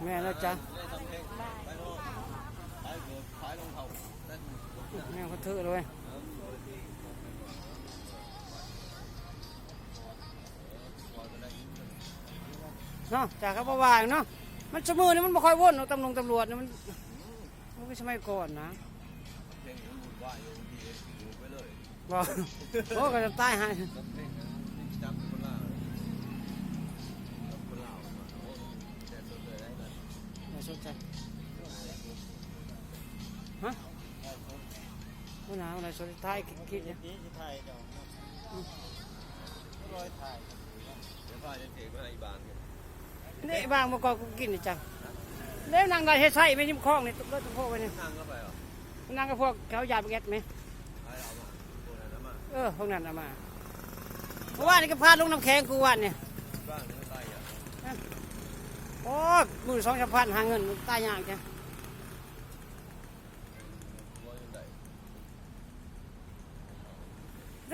แม่แล้วจ้ะแม่เขาถือเลยเนาะจากเขาบ่างเนาะมันชั่วโมงนี้มันไม่ค่อยวนตำรวจมันไม่ใช่ไม่ก่อนนะบอกโอ้ก็จะตายฮะไม่สนใจฮะวันไหนวันไหนสนใจคิดเนี่ยนี่บางเมื่อก่อนกูกินนี่จังเล่นนางได้เฮ็ดไส้ไม่ยิ้มคล้องนี่รถตะโพกไปนี่นางกับพวกเขาหยาบแกะไหมพวกนั้นเอามาเมื่อวานนี่ก็พาลงน้ำแข็งกูวันเนี่ยโอ้มือ2,000 หาเงินตายยากจัง